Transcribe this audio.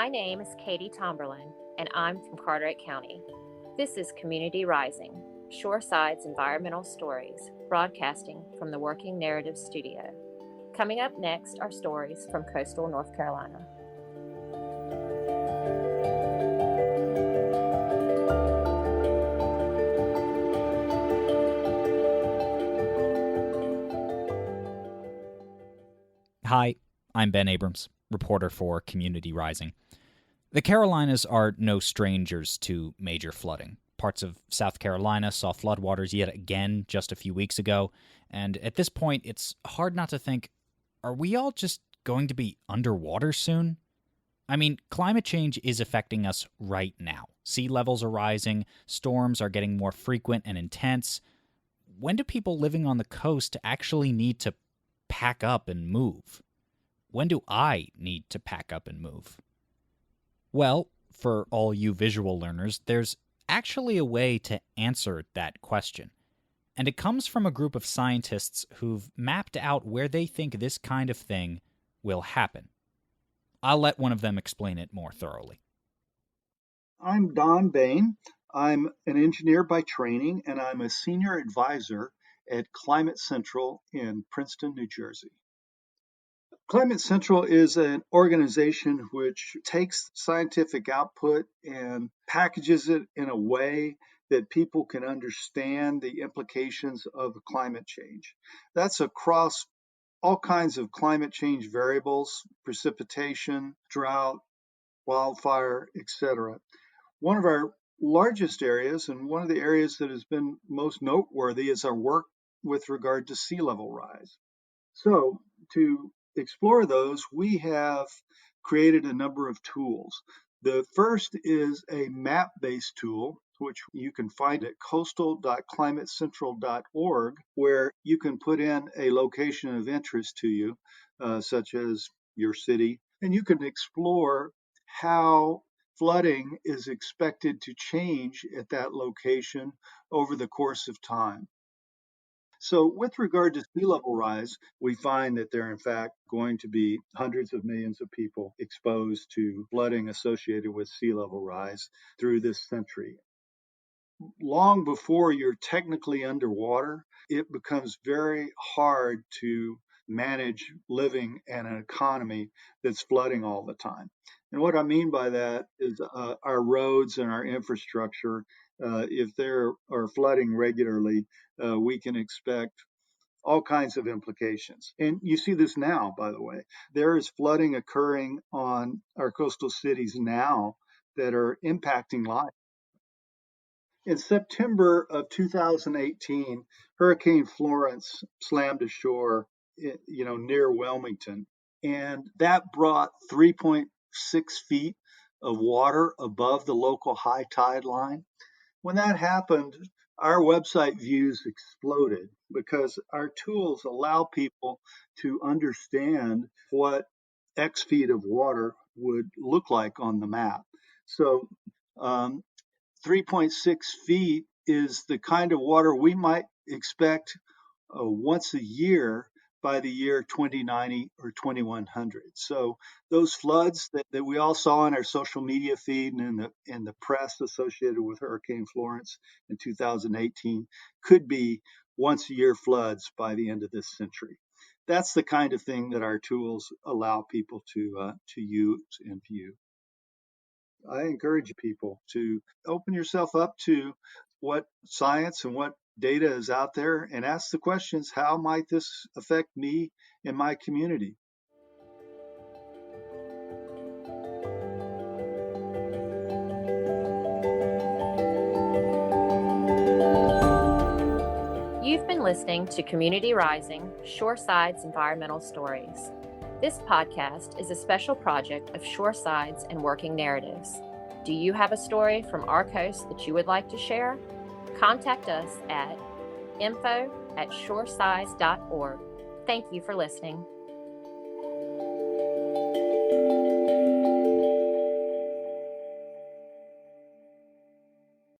My name is Katie Tomberlin, and I'm from Carteret County. This is Community Rising, Shoreside's environmental stories, broadcasting from the Working Narrative Studio. Coming up next are stories from coastal North Carolina. Hi, I'm Ben Abrams, reporter for Community Rising. The Carolinas are no strangers to major flooding. Parts of South Carolina saw floodwaters yet again just a few weeks ago, and at this point it's hard not to think, are we all just going to be underwater soon? I mean, climate change is affecting us right now. Sea levels are rising, storms are getting more frequent and intense. When do people living on the coast actually need to pack up and move? When do I need to pack up and move? Well, for all you visual learners, there's actually a way to answer that question. And it comes from a group of scientists who've mapped out where they think this kind of thing will happen. I'll let one of them explain it more thoroughly. I'm Don Bain. I'm an engineer by training, and I'm a senior advisor at Climate Central in Princeton, New Jersey. Climate Central is an organization which takes scientific output and packages it in a way that people can understand the implications of climate change. That's across all kinds of climate change variables, precipitation, drought, wildfire, etc. One of our largest areas, and one of the areas that has been most noteworthy, is our work with regard to sea level rise. So, to explore those, we have created a number of tools. The first is a map-based tool, which you can find at coastal.climatecentral.org, where you can put in a location of interest to you, such as your city, and you can explore how flooding is expected to change at that location over the course of time. So, with regard to sea level rise, we find that there are, in fact, going to be hundreds of millions of people exposed to flooding associated with sea level rise through this century. Long before you're technically underwater, it becomes very hard to manage living in an economy that's flooding all the time. And what I mean by that is our roads and our infrastructure, if they are flooding regularly, we can expect all kinds of implications. And you see this now, by the way. There is flooding occurring on our coastal cities now that are impacting life. In September of 2018, Hurricane Florence slammed ashore, near Wilmington, and that brought 3.6 feet of water above the local high tide line. When that happened, our website views exploded because our tools allow people to understand what X feet of water would look like on the map. So, 3.6 feet is the kind of water we might expect once a year by the year 2090 or 2100. So those floods that we all saw in our social media feed and in the press associated with Hurricane Florence in 2018 could be once a year floods by the end of this century. That's the kind of thing that our tools allow people to use and view. I encourage people to open yourself up to what science and what data is out there and ask the questions, how might this affect me and my community? You've been listening to Community Rising, Shoreside's environmental stories. This podcast is a special project of Shoreside's and Working Narratives. Do you have a story from our coast that you would like to share? Contact us at info@shoresides.org. Thank you for listening.